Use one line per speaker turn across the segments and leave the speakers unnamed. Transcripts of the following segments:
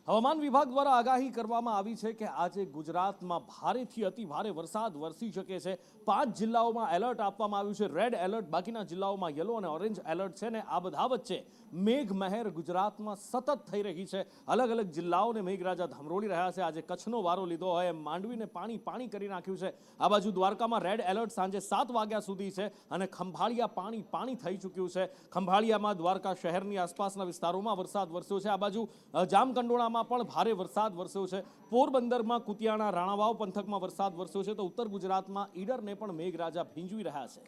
હવામાન વિભાગ દ્વારા આગાહી કરવામાં આવી છે કે આજે ગુજરાતમાં ભારેથી અતિ ભારે વરસાદ વરસી શકે છે। 5 જિલ્લાઓમાં એલર્ટ આપવામાં આવ્યું છે, રેડ એલર્ટ, બાકીના જિલ્લાઓમાં યલો અને ઓરેન્જ એલર્ટ છે ને આ બધા વચ્ચે મેઘમહેર ગુજરાતમાં સતત થઈ રહી છે। અલગ અલગ જિલ્લાઓને મેઘરાજા ધમરોળી રહ્યા છે। આજે કચ્છનો વારો લીધો હોય એમ માંડવીને પાણી પાણી કરી નાખ્યું છે। આ બાજુ દ્વારકામાં રેડ એલર્ટ સાંજે 7 વાગ્યા સુધી છે અને ખંભાળિયા પાણી પાણી થઈ ચૂક્યું છે। ખંભાળિયામાં દ્વારકા શહેરની આસપાસના વિસ્તારોમાં વરસાદ વરસ્યો છે। આ બાજુ જામકંડોળામાં પણ ભારે વરસાદ વરસ્યો છે। પોરબંદરમાં કુતિયાણા રાણાવાવ પંથકમાં વરસાદ વરસ્યો છે તો ઉત્તર ગુજરાતમાં ઈડરને પણ મેઘરાજા ભીંજવી રહ્યા છે।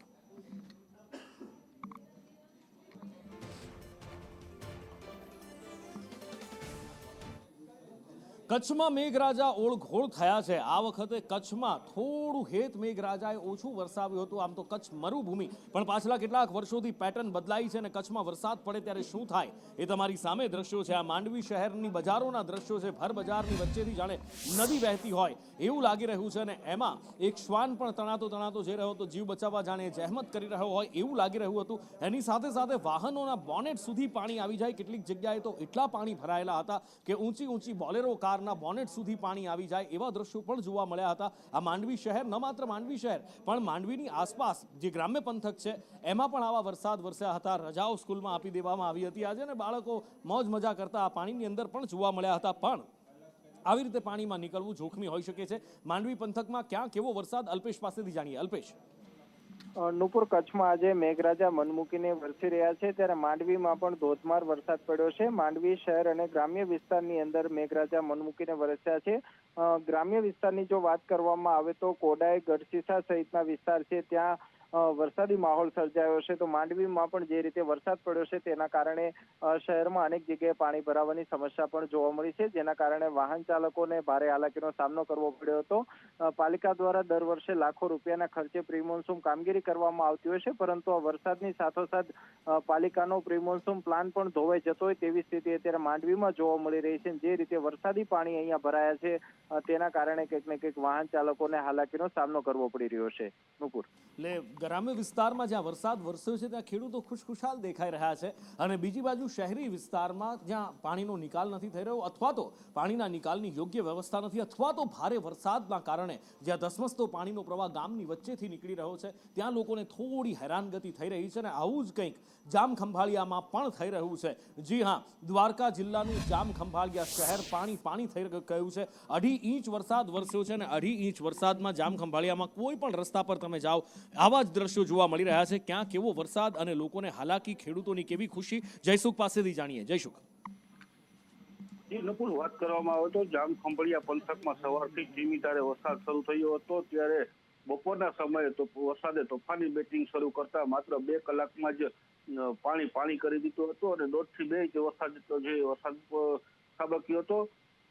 કચ્છમાં મેઘરાજા ઓળઘોળ થયા છે। આ વખતે કચ્છમાં થોડું હેત મેઘરાજાએ ઓછું વરસાવ્યું હતું। આમ તો કચ્છ મરુભૂમિ પણ પાછલા કેટલાક વર્ષોથી પેટર્ન બદલાઈ છે અને કચ્છમાં વરસાદ પડે ત્યારે શું થાય એ તમારી સામે દ્રશ્યો છે। આ માંડવી શહેરની બજારોના દ્રશ્યો છે। ભર બજારની વચ્ચેથી જાણે નદી વહેતી હોય એવું લાગી રહ્યું છે અને એમાં એક શ્વાન પણ તણાતો જઈ રહ્યો હતો, જીવ બચાવવા જાણે જહેમત કરી રહ્યો હોય એવું લાગી રહ્યું હતું। એની સાથે સાથે વાહનોના બોનેટ સુધી પાણી આવી જાય, કેટલીક જગ્યાએ તો એટલા પાણી ભરાયેલા હતા કે ઊંચી બોલેરો કાર બોનેટ સુધી પાણી આવી જાય એવા દ્રશ્યો પણ જોવા મળ્યા હતા। આ માંડવી શહેર, ન માત્ર માંડવી શહેર પણ માંડવીની આસપાસ જે ગ્રામ્ય પંથક છે એમાં પણ આવા વરસાદ વરસ્યા હતા। રજાઓ સ્કૂલમાં આપી દેવામાં આવી હતી આજે અને બાળકો મોજ મજા કરતા આ પાણીની અંદર પણ જોવા મળ્યા હતા। પણ આવી રીતે પાણીમાં નીકળવું જોખમી હોઈ શકે છે। માંડવી પંથકમાં ક્યાં કેવો વરસાદ, અલ્પેશ પાસેથી જાણીએ। અલ્પેશ,
નુપુર, કચ્છમાં આજે મેઘરાજા મન મૂકીને વરસી રહ્યા છે ત્યારે માંડવીમાં પણ ધોધમાર વરસાદ પડ્યો છે। માંડવી શહેર અને ગ્રામ્ય વિસ્તારની અંદર મેઘરાજા મન મૂકીને વરસ્યા છે। ગ્રામ્ય વિસ્તારની જો વાત કરવામાં આવે તો કોડાઈ, ગઢસીસા સહિતના વિસ્તાર છે ત્યાં વરસાદી માહોલ સર્જાયો છે તો માંડવીમાં પણ જે રીતે વરસાદ પડ્યો છે તેના કારણે શહેરમાં અનેક જગ્યાએ પાણી ભરાવાની સમસ્યા પણ જોવા મળી છે, જેના કારણે વાહન ચાલકોને ભારે હાલાકીનો સામનો કરવો પડ્યો હતો। પાલિકા દ્વારા દર વર્ષે લાખો રૂપિયાના ખર્ચે પ્રી મોન્સૂન કામગીરી કરવામાં આવતી હોય છે, પરંતુ આ વરસાદની સાથોસાથ પાલિકાનો પ્રી મોન્સૂન પ્લાન પણ ધોવાઈ જતો હોય તેવી સ્થિતિ અત્યારે માંડવીમાં જોવા મળી રહી છે। જે રીતે વરસાદી પાણી અહીંયા ભરાયા છે તેના કારણે કંઈક ને કંઈક વાહન ચાલકોને હાલાકીનો સામનો કરવો પડી રહ્યો છે। નુપુર,
એટલે ગ્રામ્ય વિસ્તારમાં જ્યાં વરસાદ વરસ્યો છે ત્યાં ખેડૂતો ખુશખુશાલ દેખાઈ રહ્યા છે અને બીજી બાજુ શહેરી વિસ્તારમાં જ્યાં પાણીનો નિકાલ નથી થઈ રહ્યો અથવા તો પાણીના નિકાલની યોગ્ય વ્યવસ્થા નથી અથવા તો ભારે વરસાદના કારણે જ્યાં ધસમસતો પાણીનો પ્રવાહ ગામની વચ્ચેથી નીકળી રહ્યો છે ત્યાં લોકોને થોડી હેરાનગતિ થઈ રહી છે અને આવું જ કંઈક જામખંભાળિયામાં પણ થઈ રહ્યું છે। જી હા, દ્વારકા જિલ્લાનું જામખંભાળિયા શહેર પાણી થઈ ગયું છે। 2.5 ઇંચ વરસાદ વરસ્યો છે અને 2.5 ઇંચ વરસાદમાં જામખંભાળિયામાં કોઈ પણ રસ્તા પર તમે જાઓ આવા જ દ્રશ્યો જોવા મળી રહ્યા છે। ક્યાં કેવો વરસાદ અને લોકોને હાલાકી, ખેડૂતોની કેવી ખુશી, જયસુખ પાસેથી જાણીએ। જયસુખ,
નુપુર, વાત કરવામાં આવે તો જામખંભાળિયા પંથકમાં સવારથી ધીમી ધારે વરસાદ શરૂ થયો હતો ત્યારે બપોરના સમયે તો વરસાદે તોફાની બેટિંગ શરૂ કરતા માત્ર 2 કલાકમાં જ પાણી કરી દીધું હતું અને 1.5 થી 2 ઇંચ વરસાદ ખાબક્યો હતો।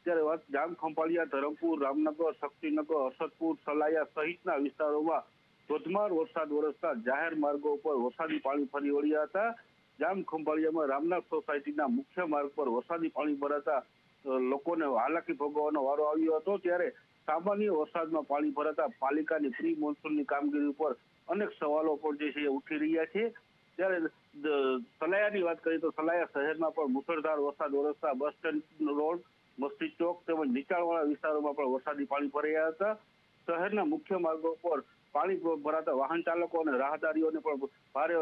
ત્યારે જામખંભાળિયા, ધરમપુર, રામનગર, શક્તિનગર, હર્ષદપુર, સલાયા સહિતના વિસ્તારોમાં ધોધમાર વરસાદ વરસતા જાહેર માર્ગો ઉપર વરસાદી પાણી ફરી વળ્યા હતા। જામખંભાળિયામાં રામનાથ સોસાયટીના મુખ્ય માર્ગ પર વરસાદી પાણી ભરાતા લોકોને હાલાકી ભોગવવાનો વારો આવ્યો હતો। ત્યારે સામાન્ય વરસાદમાં પાણી ભરાતા પાલિકાની પ્રી મોન્સૂનની કામગીરી ઉપર અનેક સવાલો પણ જે છે ઉઠી રહ્યા છે। ત્યારે સલાયાની વાત કરીએ તો સલાયા શહેરમાં પણ મુશળધાર વરસાદ વરસતા બસ સ્ટેન્ડ રોડ, મસ્જિદ ચોક તેમજ નીચાણવાળા વિસ્તારોમાં પણ વરસાદી પાણી ભરાયા હતા। શહેરના મુખ્ય માર્ગો પર પાણી ભરાતા વાહન ચાલકો અને રાહદારીઓને પણ ભારે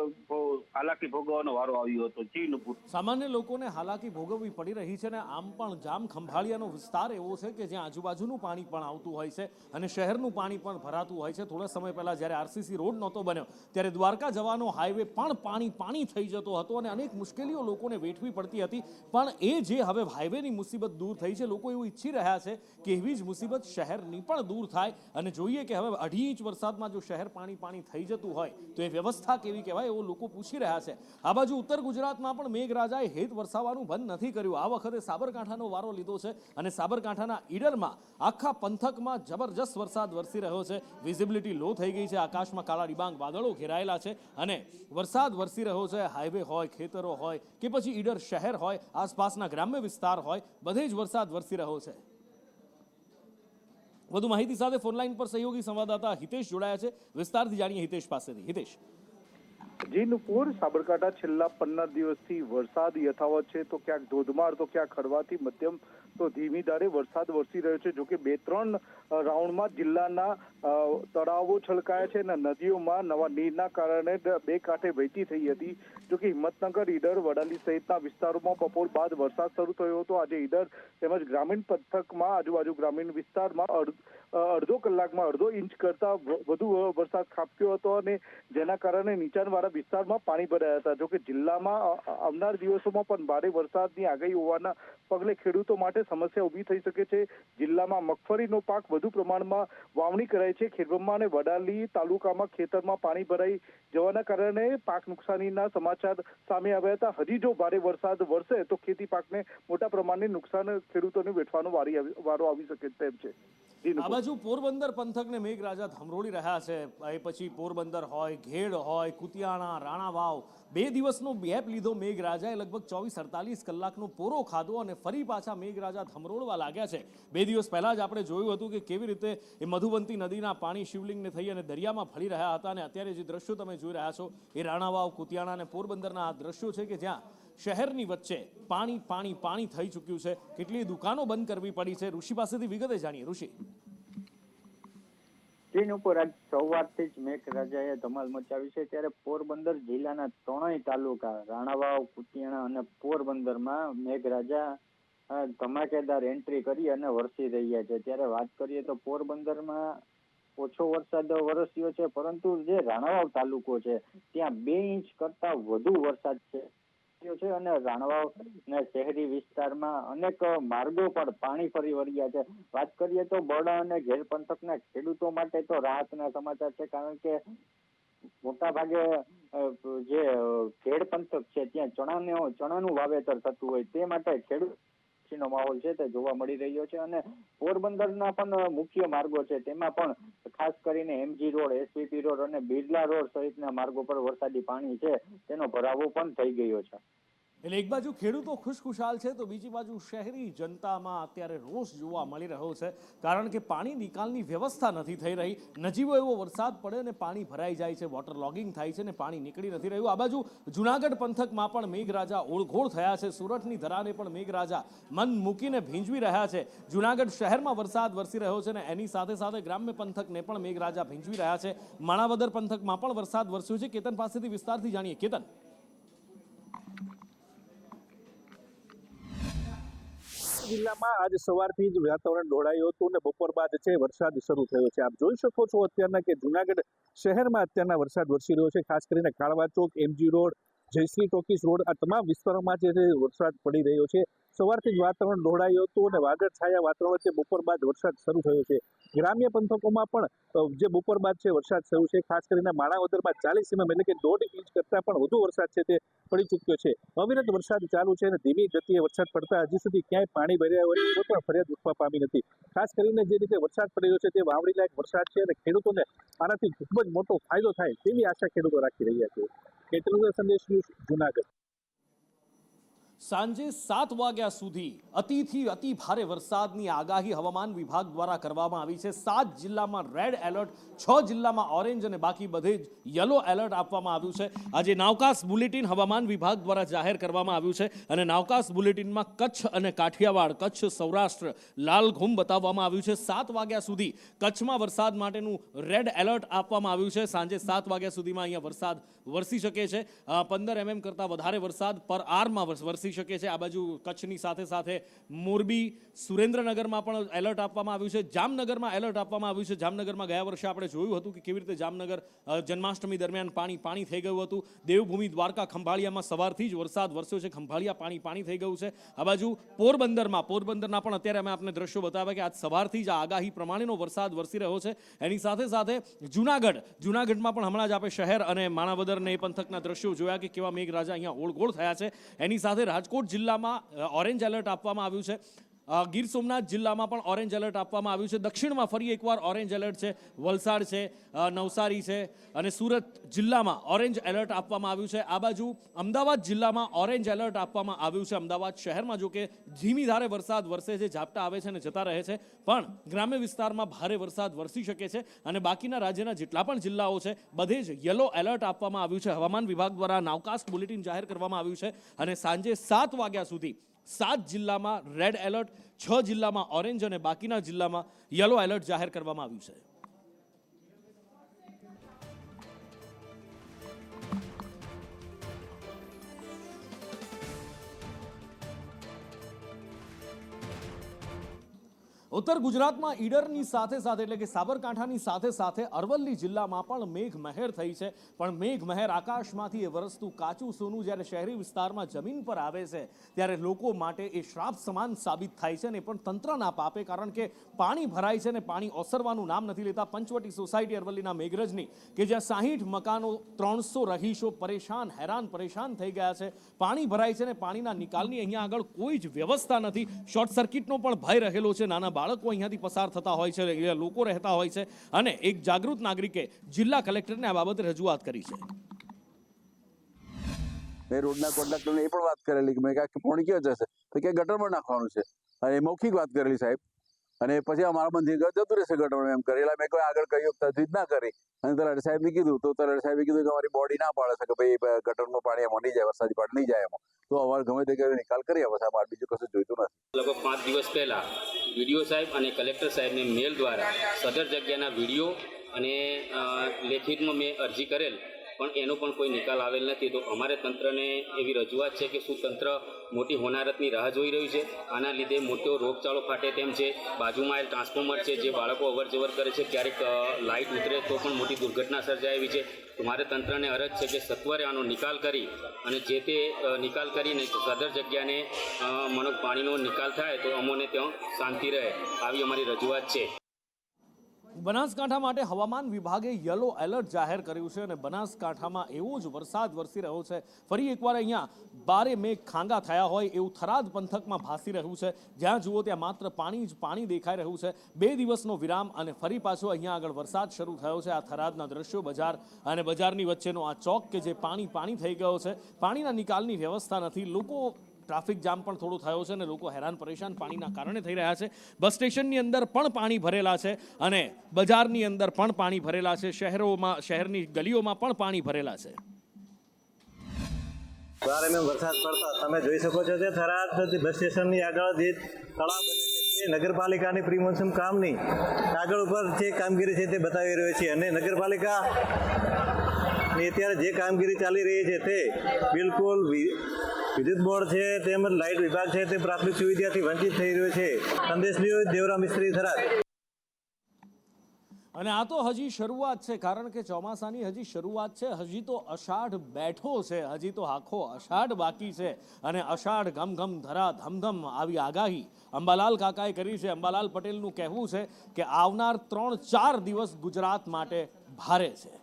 હાલાકી ભોગવવાનો વારો આવ્યો હતો। જી નુપુર,
સામાન્ય લોકોને હાલાકી ભોગવવી પડી રહી છે અને આમ પણ જામખંભાળિયાનો વિસ્તાર એવો છે કે જ્યાં આજુબાજુનું પાણી પણ આવતું હોય છે અને શહેરનું પાણી પણ ભરાતું હોય છે। થોડા સમય પહેલા જ્યારે આરસીસી રોડ નહોતો બન્યો ત્યારે દ્વારકા જવાનો હાઈવે પણ પાણી થઈ જતો હતો અને અનેક મુશ્કેલીઓ લોકોને વેઠવી પડતી હતી। પણ એ જે હવે હાઈવેની મુસીબત દૂર થઈ છે, લોકો એવું ઈચ્છી રહ્યા છે કે એવી જ મુસીબત શહેરની પણ દૂર થાય અને જોઈએ કે હવે 2.5 ઇંચ વરસાદમાં જો શહેર પાણી થઈ જતું હોય તો એ વ્યવસ્થા કેવી કહેવાય એવું લોકો પૂછી રહ્યા છે। આ બાજુ ઉત્તર ગુજરાતમાં પણ મેઘરાજાએ હેત વરસાવવાનું બંધ નથી કર્યું। આ વખતે સાબરકાંઠાનો વારો લીધો છે અને સાબરકાંઠાના ઈડરમાં આખા પંથકમાં જબરજસ્ત વરસાદ વરસી રહ્યો છે। વિઝિબિલિટી લો થઈ ગઈ છે, આકાશમાં કાળા ડિબાંગ વાદળો ઘેરાયેલા છે અને વરસાદ વરસી રહ્યો છે। હાઈવે હોય, ખેતરો હોય કે પછી ઈડર શહેર હોય, આસપાસના ગ્રામ્ય વિસ્તાર હોય, બધે જ વરસાદ વરસી રહ્યો છે। વધુ માહિતી સાથે ફોનલાઈન પર સહયોગી સંવાદદાતા હિતેશ જોડાયા છે, વિસ્તારથી જાણીએ હિતેશ પાસેથી। હિતેશ,
જી નુપુર, સાબરકાંઠા છેલ્લા 15 દિવસથી વરસાદ યથાવત છે તો ક્યાંક ધોધમાર તો ક્યાંક હળવાથી મધ્યમ તો ધીમી ધારે વરસાદ વરસી રહ્યો છે. જોકે 2-3 રાઉન્ડમાં જિલ્લાના તળાવો છલકાયા છે અને નદીઓમાં નવા નીરના કારણે બે કાંઠે વહેતી થઈ હતી. જોકે હિંમતનગર, ઈડર, વડાલી સહિતના વિસ્તારોમાં બપોર બાદ વરસાદ શરૂ થયો હતો. આજે ઈડર તેમજ ગ્રામીણ પંથકમાં આજુબાજુ ગ્રામીણ વિસ્તારમાં અડધો કલાકમાં અડધો ઇંચ કરતા વધુ વરસાદ ખાબક્યો હતો અને જેના કારણે નીચાણવાળા વિસ્તારમાં પાણી ભરાયા હતા. જોકે જિલ્લામાં આવનાર દિવસોમાં પણ ભારે વરસાદની આગાહી હોવાના પગલે ખેડૂતો માટે સમસ્યા ઊભી થઈ શકે છે. જિલ્લામાં મગફળીનો પાક વધુ પ્રમાણમાં વાવણી કરાય છે. ખેડબ્રહ્મા અને વડાલી તાલુકામાં ખેતરમાં પાણી ભરાઈ જવાના કારણે પાક નુકસાનીના સમાચાર સામે આવ્યા હતા. હજી જો ભારે વરસાદ વરસે તો ખેતી પાકને મોટા પ્રમાણની નુકસાન ખેડૂતોને વેઠવાનો વારો આવી શકે તેમ છે.
આ બાજુ પોરબંદર પંથકને મેઘરાજા ધમરોળી રહ્યા છે. એ પછી પોરબંદર હોય, ઘેડ હોય, કુતિયાણા, રાણાવાવ, 2 દિવસનો ગેપ લીધો મેઘરાજાએ. લગભગ 24-48 કલાકનો પોરો ખાધો અને ફરી પાછા મેઘરાજા ધમરોળવા લાગ્યા છે. 2 દિવસ પહેલા જ આપણે જોયું હતું કે કેવી રીતે એ મધુબંતી નદીના પાણી શિવલિંગને થઈ અને દરિયામાં ભળી રહ્યા હતા. અને અત્યારે જે દ્રશ્યો તમે જોઈ રહ્યા છો એ રાણાવાવ, કુતિયાણા અને પોરબંદરના આ દ્રશ્યો છે કે જ્યાં શહેરની વચ્ચે પાણી પાણી પાણી થઈ ચૂક્યું છે. કેટલી દુકાનો બંધ કરવી પડી છે. ઋષિ પાસેથી વિગતે જાણીએ. ઋષિ,
ચીન ઉપર આજ સવારથી જ મેઘરાજાએ ધમાલ મચાવી છે. ત્યારે પોરબંદર જિલ્લાના 3 તાલુકા રાણાવાવ, કુતિયાણા અને પોરબંદરમાં મેઘરાજા ધમાકેદાર એન્ટ્રી કરી અને વરસી રહ્યા છે. ત્યારે વાત કરીએ તો પોરબંદરમાં ઓછો વરસાદ વરસ્યો છે, પરંતુ જે રાણાવાવ તાલુકો છે ત્યાં 2 ઇંચ કરતા વધુ વરસાદ છે અને રાણાવાવ ના શહેરી વિસ્તારમાં અનેક માર્ગો પર પાણી ફરી વળ્યા છે. વાત કરીએ તો બરડા અને ઘેર પંથકના ખેડૂતો માટે તો રાહતના સમાચાર છે, કારણ કે મોટા ભાગે જે ઘેડ પંથક છે ત્યાં ચણાનું વાવેતર થતું હોય તે માટે ખેડૂત નો માહોલ છે તે જોવા મળી રહ્યો છે. અને પોરબંદરના પણ મુખ્ય માર્ગો છે તેમાં પણ ખાસ કરીને MG રોડ, SVP રોડ અને બિરલા રોડ સહિતના માર્ગો પર વરસાદી પાણી છે તેનો ભરાવો પણ થઈ ગયો છે.
એટલે એક બાજુ ખેડૂતો ખુશખુશાલ છે તો બીજી બાજુ શહેરી જનતામાં અત્યારે રોષ જોવા મળી રહ્યો છે, કારણ કે પાણી નિકાલની વ્યવસ્થા નથી થઈ રહી. નજીવો એવો વરસાદ પડે ને પાણી ભરાઈ જાય છે, વોટર લોગિંગ થાય છે ને પાણી નીકળી નથી રહ્યું. આ બાજુ જુનાગઢ પંથકમાં પણ મેઘરાજા ઓળઘોળ થયા છે. સુરતની ધરાને પણ મેઘરાજા મન મૂકીને ભીંજવી રહ્યા છે. જુનાગઢ શહેરમાં વરસાદ વરસી રહ્યો છે ને એની સાથે સાથે ગ્રામ્ય પંથકને પણ મેઘરાજા ભીંજવી રહ્યા છે. માણાવદર પંથકમાં પણ વરસાદ વરસ્યો છે. કેતન પાસેથી વિસ્તારથી જાણીએ. કેતન,
જિલ્લામાં આજે સવારથી જ વાતાવરણ ઢોળાયું હતું અને બપોર બાદ છે વરસાદ શરૂ થયો છે. આપ જોઈ શકો છો અત્યારના કે જુનાગઢ શહેરમાં અત્યારના વરસાદ વરસી રહ્યો છે. ખાસ કરીને કાળવા ચોક, MG રોડ, જયશ્રી ટોકીસ રોડ, આ તમામ વિસ્તારોમાં જે વરસાદ પડી રહ્યો છે. સવારથી જ વાતાવરણ ઢોળાયું હતું અને વાદળછાયા વાતાવરણ વચ્ચે બપોર બાદ વરસાદ શરૂ થયો છે. ગ્રામ્ય પંથકોમાં પણ જે બપોર બાદ છે વરસાદ શરૂ છે. ખાસ કરીને માણાવદરમાં 40 mm એટલે કે 1.5 ઇંચ કરતાં પણ વધુ વરસાદ છે તે પડી ચૂક્યો છે. અવિરત વરસાદ ચાલુ છે અને ધીમી ગતિએ વરસાદ પડતા હજી સુધી ક્યાંય પાણી ભર્યા હોય કોઈ પણ ફરિયાદ ઉઠવા પામી નથી. ખાસ કરીને જે રીતે વરસાદ પડી રહ્યો છે તે વાવણી લાયક વરસાદ છે અને ખેડૂતોને આનાથી ખૂબ જ મોટો ફાયદો થાય તેવી આશા ખેડૂતો રાખી રહ્યા છે. કેતન સંદેશ ન્યૂઝ, જુનાગઢ.
સાંજે 7 વાગ્યા સુધી અતિથી અતિ ભારે વરસાદની આગાહી હવામાન વિભાગ દ્વારા કરવામાં આવી છે. 7 જિલ્લામાં રેડ એલર્ટ, 6 જિલ્લામાં ઓરેન્જ અને બાકી બધે જ યલો એલર્ટ આપવામાં આવ્યું છે. આજે નાવકાસ્ટ બુલેટિન હવામાન વિભાગ દ્વારા જાહેર કરવામાં આવ્યું છે અને નાવકાસ્ટ બુલેટિનમાં કચ્છ અને કાઠિયાવાડ, કચ્છ, સૌરાષ્ટ્ર લાલ ઘૂમ બતાવવામાં આવ્યું છે. 7 વાગ્યા સુધી કચ્છમાં વરસાદ માટેનું રેડ એલર્ટ આપવામાં આવ્યું છે. સાંજે 7 વાગ્યા સુધીમાં અહીંયા વરસાદ વરસી શકે છે. 15 mm કરતાં વધારે વરસાદ પર આરમાં વરસી શકે છે. આ બાજુ કચ્છની સાથે સાથે મોરબી, સુરેન્દ્રનગરમાં પણ એલર્ટ આપવામાં આવ્યું છે. જામનગરમાં એલર્ટ આપવામાં આવ્યું છે. જામનગરમાં ગયા વર્ષે આપણે જોયું હતું કે કેવી રીતે જામનગર જન્માષ્ટમી દરમિયાન પાણી થઈ ગયું હતું. દેવભૂમિ દ્વારકા ખંભાળિયામાં સવારથી જ વરસાદ વરસ્યો છે. ખંભાળિયા પાણી થઈ ગયું છે. આ બાજુ પોરબંદરના પણ અત્યારે અમે આપને દ્રશ્યો બતાવ્યા કે આજ સવારથી જ આ આગાહી પ્રમાણેનો વરસાદ વરસી રહ્યો છે. એની સાથે સાથે જુનાગઢમાં પણ હમણાં જ આપણે શહેર અને માણાવદર ને એ પંથકના દ્રશ્યો જોયા કે કેવા મેઘરાજા અહીંયા ઓળઘોળ થયા છે. એની સાથે રાજકોટ જિલ્લામાં ઓરેન્જ એલર્ટ આપવામાં આવ્યું છે. ગીર સોમનાથ જિલ્લામાં પણ ઓરેન્જ એલર્ટ આપવામાં આવ્યું છે. દક્ષિણમાં ફરી એકવાર ઓરેન્જ એલર્ટ છે. વલસાડ છે, નવસારી છે અને સુરત જિલ્લામાં ઓરેન્જ એલર્ટ આપવામાં આવ્યું છે. આ બાજુ અમદાવાદ જિલ્લામાં ઓરેન્જ એલર્ટ આપવામાં આવ્યું છે. અમદાવાદ શહેરમાં જો કે ધીમી ધારે વરસાદ વરસે છે, ઝાપટા આવે છે અને જતા રહે છે, પણ ગ્રામ્ય વિસ્તારમાં ભારે વરસાદ વરસી શકે છે અને બાકીના રાજ્યના જેટલા પણ જિલ્લાઓ છે બધે જ યલો એલર્ટ આપવામાં આવ્યું છે. હવામાન વિભાગ દ્વારા નાવકાસ્ટ બુલેટિન જાહેર કરવામાં આવ્યું છે અને સાંજે 7 વાગ્યા સુધી 7 જિલ્લામાં રેડ એલર્ટ, 6 જિલ્લામાં ઓરેન્જ અને બાકીના જિલ્લામાં યલો એલર્ટ જાહેર કરવામાં આવ્યું છે. ઉત્તર ગુજરાતમાં ઈડરની સાથે સાથે એટલે કે સાબરકાંઠાની સાથે સાથે અરવલ્લી જિલ્લામાં પણ મેઘમહેર થઈ છે. પણ મેઘમહેર આકાશમાંથી એ વરસતું કાચું સોનું જ્યારે શહેરી વિસ્તારમાં જમીન પર આવે છે ત્યારે લોકો માટે એ શ્રાપ સમાન સાબિત થાય છે ને પણ તંત્રના પાપે, કારણ કે પાણી ભરાય છે ને પાણી ઓસરવાનું નામ નથી લેતા. પંચવટી સોસાયટી અરવલ્લીના મેઘરજની કે જ્યાં 60 મકાનો 300 રહીશો હેરાન પરેશાન થઈ ગયા છે. પાણી ભરાય છે ને પાણીના નિકાલની અહીંયા આગળ કોઈ જ વ્યવસ્થા નથી. શોર્ટ સર્કિટનો પણ ભય રહેલો છે. નાના બાળકો અહીંયાથી પસાર થતા હોય છે, લોકો રહેતા હોય છે અને એક જાગૃત નાગરિકે જિલ્લા કલેક્ટરને આ બાબતે રજૂઆત કરી છે.
મેં રોડના કોન્ટ્રાક્ટરને એ પણ વાત કરેલી કે મેં કે પાણી ક્યાં જશે તો કે ગટરમાં નાખવાનું છે અને મૌખિક વાત કરેલી સાહેબ. અને પછી અમારા મંદિર જતું રહેશે ગટરમાં એમ કરેલા. મેં કોઈ આગળ કહ્યું તજવીજ ના કરી અને તલાટી સાહેબને કીધું તો તલાટી સાહેબે કીધું કે અમારી બોડી ના પાડે છે કે ભાઈ ગટરનું પાણી એમાં નહીં જાય, વરસાદી પાણી નહીં જાય એમાં, તો અમારે ગમે તે કરી નિકાલ કરી આવે છે. અમારે બીજું કશું જોઈતું નથી.
લગભગ 5 દિવસ પહેલા વીડીઓ સાહેબ અને કલેક્ટર સાહેબને મેલ દ્વારા સદર જગ્યાના વિડીયો અને લેખિતમાં મેં અરજી કરેલ, પણ એનો પણ કોઈ નિકાલ આવેલ નથી. તો અમારે તંત્રને એવી રજૂઆત છે કે શું તંત્ર મોટી હોનારતની રાહ જોઈ રહ્યું છે? આના લીધે મોટો રોગચાળો ફાટે તેમ છે. બાજુમાં એક ટ્રાન્સફોર્મર છે, જે બાળકો અવરજવર કરે છે, ક્યારેક લાઇટ ઉતરે તો પણ મોટી દુર્ઘટના સર્જાય એવી છે. તો મારે તંત્રને અરજ છે કે સત્વરે આનો નિકાલ કરી અને જે તે નિકાલ કરીને સદર જગ્યાને પાણીનો નિકાલ થાય તો અમોને ત્યાં શાંતિ રહે, આવી અમારી રજૂઆત છે.
બનાસકાંઠા માટે હવામાન વિભાગે યલો એલર્ટ જાહેર કર્યું છે અને બનાસકાંઠામાં એવો જ વરસાદ વરસી રહ્યો છે. ફરી એકવાર અહીંયા બારે મેઘ ખાંગા થયા હોય એવું થરાદ પંથકમાં ભાસી રહ્યું છે. જ્યાં જુઓ ત્યાં માત્ર પાણી જ પાણી દેખાઈ રહ્યું છે. 2 દિવસનો વિરામ અને ફરી પાછો અહીંયા આગળ વરસાદ શરૂ થયો છે. આ થરાદના દ્રશ્યો, બજાર અને બજારની વચ્ચેનો આ ચોક કે જે પાણી થઈ ગયો છે. પાણીના નિકાલની વ્યવસ્થા નથી. લોકો ટ્રાફિક જામ પણ થોડો થયો છે અને લોકો હેરાન પરેશાન પાણીના કારણે થઈ રહ્યા છે. બસ સ્ટેશનની અંદર પણ પાણી ભરેલા છે અને બજારની અંદર પણ પાણી ભરેલા છે. શહેરની ગલીઓમાં પણ પાણી ભરેલા છે.
બારે મેં વરસાદ પડતા તમે જોઈ શકો છો કે થરાદ બસ સ્ટેશનની આગળ જે તળાવ બને છે નગરપાલિકાની પ્રી મોન્સૂન કામની આગળ ઉપર જે કામગીરી છે તે બતાવી રહ્યો છે. અને નગરપાલિકા અત્યારે જે કામગીરી ચાલી રહી છે તે બિલકુલ વિદ્યુત બોર્ડ છે તેમજ લાઇટ વિભાગ છે તે પ્રાથમિક સુવિધાથી વંચિત થઈ રહ્યો છે. સંદેશ લ્યો, દેવરા મિસ્ત્રી, થરાદ.
અને આ તો હજી શરૂઆત છે, કારણ કે ચોમાસાની હજી શરૂઆત છે. હજી તો અષાઢ બેઠો છે, હજી તો આખો અષાઢ બાકી છે. અને અષાઢ ઘમ ધરા ધમધમ આવી આગાહી અંબાલાલ કાકાએ કરી છે. અંબાલાલ પટેલનું કહેવું છે કે આવનાર 3-4 દિવસ ગુજરાત માટે ભારે છે.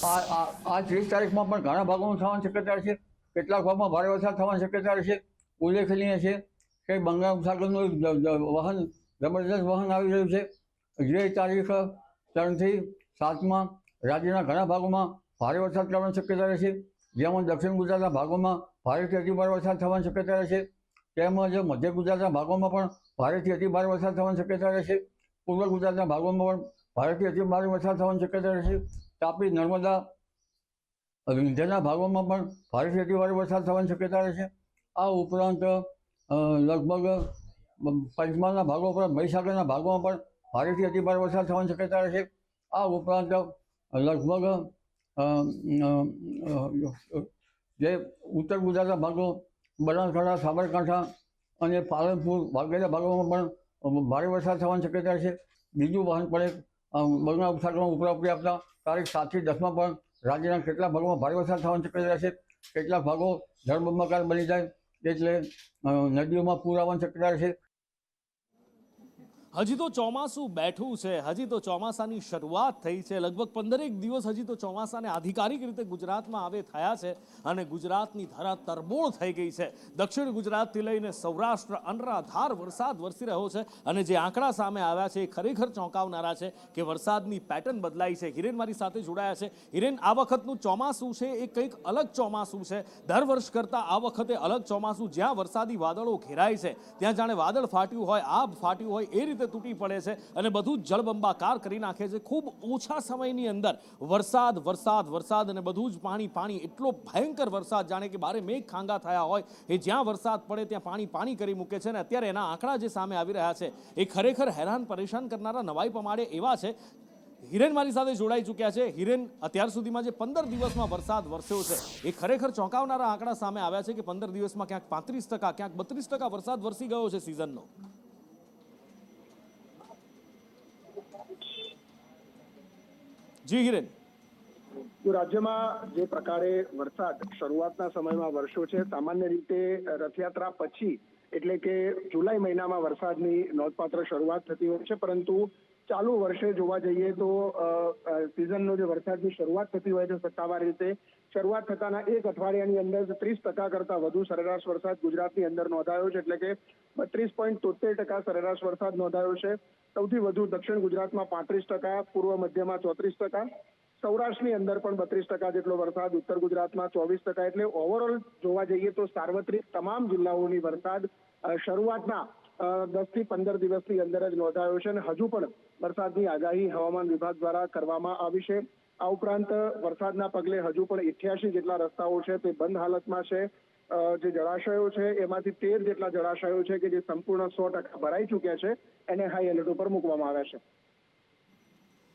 આ 30 તારીખમાં પણ ઘણા ભાગોમાં થવાની શક્યતા છે. કેટલાક ભાગમાં ભારે વરસાદ થવાની શક્યતા છે. ઉલ્લેખનીય છે કે બંગાળ ઉપસાગરનું વહન, જબરદસ્ત વહન આવી રહ્યું છે. જે તારીખ 3 થી 7માં રાજ્યના ઘણા ભાગોમાં ભારે વરસાદ થવાની શક્યતા છે. જેમાં દક્ષિણ ગુજરાતના ભાગોમાં ભારેથી અતિભારે વરસાદ થવાની શક્યતા છે. તેમજ મધ્ય ગુજરાતના ભાગોમાં પણ ભારેથી અતિભારે વરસાદ થવાની શક્યતા છે. પૂર્વ ગુજરાતના ભાગોમાં પણ ભારેથી અતિભારે વરસાદ થવાની શક્યતા છે. તાપી, નર્મદા, વિંધ્યના ભાગોમાં પણ ભારેથી અતિભારે વરસાદ થવાની શક્યતા છે. આ ઉપરાંત લગભગ પંચમહાલના ભાગો પર, મહીસાગરના ભાગોમાં પણ ભારેથી અતિભારે વરસાદ થવાની શક્યતા છે. આ ઉપરાંત લગભગ જે ઉત્તર ગુજરાતના ભાગો, બનાસકાંઠા, સાબરકાંઠા અને પાલનપુર વગેરે ભાગોમાં પણ ભારે વરસાદ થવાની શક્યતા છે. બીજું વહન પડે બંગાળ ઉપસાગરમાં ઉપરાપરી આપતા તારીખ 7 થી 10માં પણ રાજ્યના કેટલાક ભાગોમાં ભારે વરસાદ થવાની શક્યતા છે. કેટલાક ભાગો જળબંબાકાર બની જાય એટલે નદીઓમાં પૂર આવવાની શક્યતા છે.
હજી તો ચોમાસું બેઠું છે, હજી તો ચોમાસાની શરૂઆત થઈ છે. લગભગ 15 દિવસ હજી તો ચોમાસાને આધિકારિક રીતે ગુજરાતમાં આવે થયા છે અને ગુજરાતની ધરા તરબોળ થઈ ગઈ છે. દક્ષિણ ગુજરાતથી લઈને સૌરાષ્ટ્ર અનરાધાર વરસાદ વરસી રહ્યો છે અને જે આંકડા સામે આવ્યા છે એ ખરેખર ચોંકાવનારા છે કે વરસાદની પેટર્ન બદલાઈ છે. હિરેન મારી સાથે જોડાયા છે. હિરેન, આ વખતનું ચોમાસું છે એ કંઈક અલગ ચોમાસું છે. દર વર્ષ કરતાં આ વખતે અલગ ચોમાસું, જ્યાં વરસાદી વાદળો ઘેરાય છે ત્યાં જાણે વાદળ ફાટ્યું હોય, આભ ફાટ્યું હોય એ રીતે રીતે તૂટી પડે છે અને બધું જ જળબંબાકાર કરી નાખે છે. ખૂબ ઓછા સમયની અંદર વરસાદ અને બધું જ પાણી એટલો ભયંકર વરસાદ, જાણે કે બારે મેઘ ખાંગા થયા હોય એ જ્યાં વરસાદ પડે ત્યાં પાણી કરી મૂકે છે. અને અત્યારે એના આંકડા જે સામે આવી રહ્યા છે એ ખરેખર હેરાન પરેશાન કરનારા નવાઈ પમાડે એવા છે. હિરેન મારી સાથે જોડાઈ ચૂક્યા છે. હિરેન, અત્યાર સુધીમાં જે 15 દિવસમાં વરસાદ વરસ્યો છે એ ખરેખર ચોંકાવનારા આંકડા સામે આવ્યા છે કે 15 દિવસમાં ક્યાંક 35%, ક્યાંક 32% વરસાદ વરસી ગયો છે સિઝનનો. જી હિરેન.
રાજ્યમાં જે પ્રકારે વરસાદ શરૂઆતના સમયમાં વરસ્યો છે, સામાન્ય રીતે રથયાત્રા પછી એટલે કે જુલાઈ મહિનામાં વરસાદની નોંધપાત્ર શરૂઆત થતી હોય છે, પરંતુ ચાલુ વર્ષે જોવા જઈએ તો સિઝનનો જે વરસાદની શરૂઆત થતી હોય છે સત્તાવાર રીતે શરૂઆત થતાના એક અઠવાડિયાની અંદર 30% કરતાં વધુ સરેરાશ વરસાદ ગુજરાતની અંદર નોંધાયો છે, એટલે કે 32.73% સરેરાશ વરસાદ નોંધાયો છે. સૌથી વધુ દક્ષિણ ગુજરાતમાં 35%, પૂર્વ મધ્યમાં 34%, સૌરાષ્ટ્રની અંદર પણ 32% જેટલો વરસાદ, ઉત્તર ગુજરાતમાં 24%. એટલે ઓવરઓલ જોવા જઈએ તો સાર્વત્રિક તમામ જિલ્લાઓની વરસાદ શરૂઆતના 10 થી 15 દિવસની અંદર જ નોંધાયો છે અને હજુ પણ વરસાદની આગાહી હવામાન વિભાગ દ્વારા કરવામાં આવી છે. આ ઉપરાંત વરસાદના પગલે હજુ પણ 88 જેટલા રસ્તાઓ છે તે બંધ હાલતમાં છે. જે જળાશયો છે એમાંથી 13 જેટલા જળાશયો છે કે જે સંપૂર્ણ 100% ભરાઈ ચૂક્યા છે, એને હાઈ એલર્ટ ઉપર મૂકવામાં આવ્યા છે.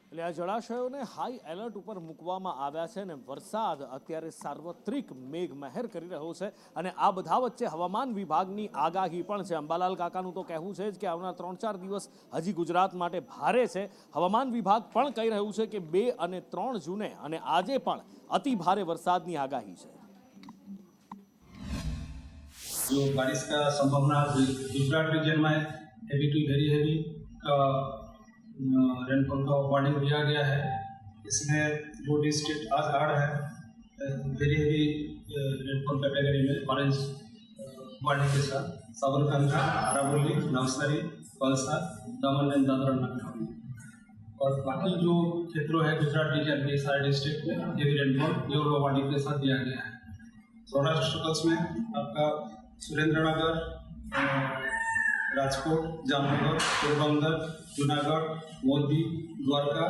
એટલે આ જળાશયોને હાઈ એલર્ટ ઉપર મૂકવામાં આવ્યા છે અને વરસાદ અત્યારે સાર્વત્રિક મેઘમહેર કરી રહ્યો છે. અને આ બધા વચ્ચે હવામાન વિભાગની આગાહી પણ છે. અંબાલાલ કાકાનું તો કહેવું છે જ કે આવનાર 3-4 દિવસ હજી ગુજરાત માટે ભારે છે. હવામાન વિભાગ પણ કહી રહ્યું છે કે 2 અને 3 જૂને અને આજે પણ અતિ ભારે વરસાદની આગાહી છે.
जो बारिश का संभावना गुजरात रीजन में heavy to very heavy rainfall का वार्निंग दिया गया है. इसमें 2 डिस्ट्रिक्ट आज आड़ है वेरी हैवी रेनफॉल कैटेगरी में ऑरेंज वार्निंग के साथ साबरकांठा, अरावली, नवसारी, वलसाड, दमन एंड दादरा नगर हवेली. और बाकी जो क्षेत्रों है गुजरात रीजन के सारे डिस्ट्रिक्ट में हैवी रेनफॉल येलो वार्निंग के साथ दिया गया है. सौराष्ट्र कच्छ में आपका सुरेंद्रनगर, राजकोट, जामनगर, पोरबंदर, जूनागढ़, मोरबी, द्वारका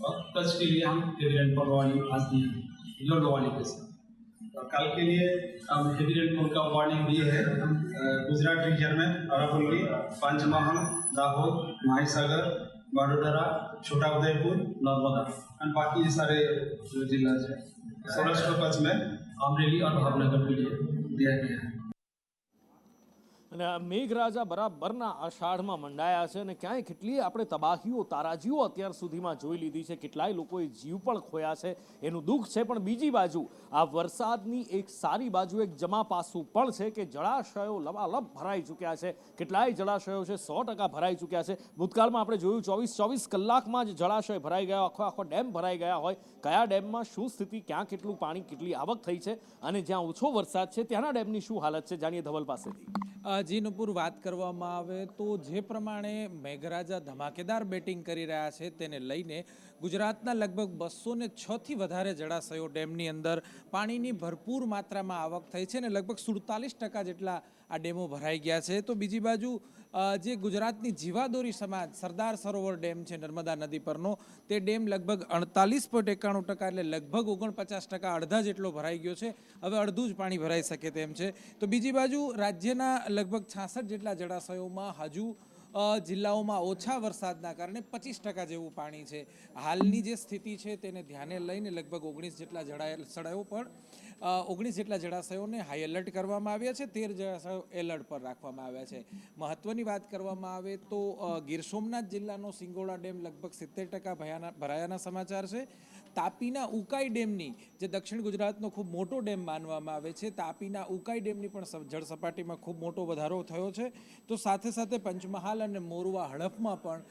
और कच्छ के लिए हम हेवी रेनफॉल वार्निंग आज दी है येलो वार्निंग के साथ. और कल के लिए हम हेवी रेनफॉल का वार्निंग दिए है गुजरात रीजन में अरावली, पंचमहल, दाहोद, माहीसागर, बाडोदरा, छोटा उदयपुर, नर्मदा और बाकी ये सारे जिला है. सौराष्ट्र कच्छ में अमरेली और भावनगर के लिए दिया गया है.
અને મેઘરાજા બરાબરના અષાઢમાં મંડાયા છે અને ક્યાંય કેટલીય આપણે તબાહીઓ તારાજીઓ અત્યાર સુધીમાં જોઈ લીધી છે. કેટલાય લોકોએ જીવ પણ ખોયા છે, એનું દુઃખ છે. પણ બીજી બાજુ આ વરસાદની એક સારી બાજુ, એક જમા પાસું પણ છે કે જળાશયો લબાલબ ભરાઈ ચૂક્યા છે. કેટલાય જળાશયો છે 100% ભરાઈ ચૂક્યા છે. ભૂતકાળમાં આપણે જોયું 24 કલાકમાં જ જળાશય ભરાઈ ગયા, આખો ડેમ ભરાઈ ગયા હોય. કયા ડેમમાં શું સ્થિતિ, ક્યાં કેટલું પાણી, કેટલી આવક થઈ છે અને જ્યાં ઓછો વરસાદ છે ત્યાંના ડેમની શું હાલત છે, જાણીએ ધવલ પાસેથી.
જી નુપુર, વાત કરવામાં આવે તો જે પ્રમાણે મેઘરાજા ધમાકેદાર બેટિંગ કરી રહ્યા છે તેને લઈને ગુજરાતના લગભગ 206થી વધારે જળાશયો ડેમની અંદર પાણીની ભરપૂર માત્રામાં આવક થઈ છે અને લગભગ 47% જેટલા આ ડેમો ભરાઈ ગયા છે. તો બીજી બાજુ જે ગુજરાતની જીવાદોરી સમાજ સરદાર સરોવર ડેમ છે નર્મદા નદી પરનો, તે ડેમ લગભગ 48.91% એટલે લગભગ 49%, અડધા જેટલો ભરાઈ ગયો છે. હવે અડધું જ પાણી ભરાઈ શકે તેમ છે. તો બીજી બાજુ રાજ્યના લગભગ 66 જેટલા જળાશયોમાં હજુ જિલ્લાઓમાં ઓછા વરસાદના કારણે 25% જેવું પાણી છે. હાલની જે સ્થિતિ છે તેને ધ્યાને લઈને લગભગ 19 જેટલા જળાશયોને હાઈ એલર્ટ કરવામાં આવ્યા છે. 13 જળાશયો એલર્ટ પર રાખવામાં આવ્યા છે. મહત્વની વાત કરવામાં આવે તો ગીર સોમનાથ જિલ્લાનો સિંગોડા ડેમ લગભગ 70% ભરાયાના સમાચાર છે. તાપીના ઉકાઈ ડેમની, જે દક્ષિણ ગુજરાતનો ખૂબ મોટો ડેમ માનવામાં આવે છે, તાપીના ઉકાઈ ડેમની પણ જળ સપાટીમાં ખૂબ મોટો વધારો થયો છે. તો સાથે સાથે પંચમહાલ અને મોરવા હડફમાં પણ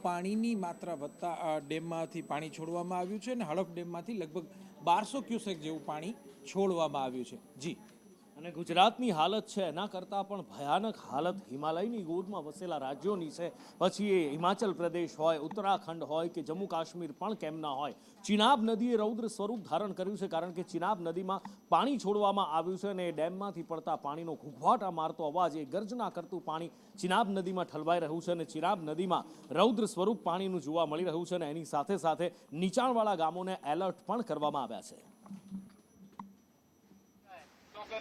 પાણીની માત્રા વધતા ડેમમાંથી પાણી છોડવામાં આવ્યું છે અને હડફ ડેમમાંથી લગભગ 1200 ક્યુસેક જેવું પાણી છોડવામાં આવ્યું છે. જી.
અને ગુજરાતની હાલત છે એના કરતાં પણ ભયાનક હાલત હિમાલયની ગોદમાં વસેલા રાજ્યોની છે. પછી એ હિમાચલ પ્રદેશ હોય, ઉત્તરાખંડ હોય કે જમ્મુ કાશ્મીર પણ કેમ ના હોય. ચિનાબ નદીએ રૌદ્ર સ્વરૂપ ધારણ કર્યું છે, કારણ કે ચિનાબ નદીમાં પાણી છોડવામાં આવ્યું છે અને એ ડેમમાંથી પડતા પાણીનો ઘૂંઘવાટા મારતો અવાજ, એ ગર્જના કરતું પાણી ચિનાબ નદીમાં ઠલવાઈ રહ્યું છે અને ચિનાબ નદીમાં રૌદ્ર સ્વરૂપ પાણીનું જોવા મળી રહ્યું છે અને એની સાથે સાથે નીચાણવાળા ગામોને એલર્ટ પણ કરવામાં આવ્યા છે.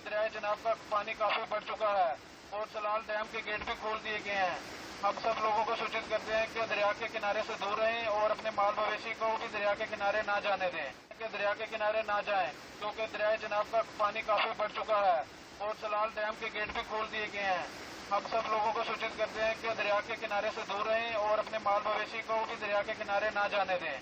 दरिया जनाब का पानी काफी बढ़ चुका है और सलाल डैम के गेट भी खोल दिए गए हैं। हम सब लोगों को सूचित करते हैं कि दरिया के किनारे से दूर रहें और अपने माल मवेशी को भी दरिया के किनारे ना जाने दें, कि दरिया के किनारे ना जाएं, क्योंकि दरिया जनाब का पानी काफी बढ़ चुका है और सलाल डैम के गेट भी खोल दिए गए हैं। हम सब लोगों को सूचित करते हैं कि दरिया के किनारे से दूर रहें और अपने माल मवेशी को भी दरिया के किनारे ना जाने दें।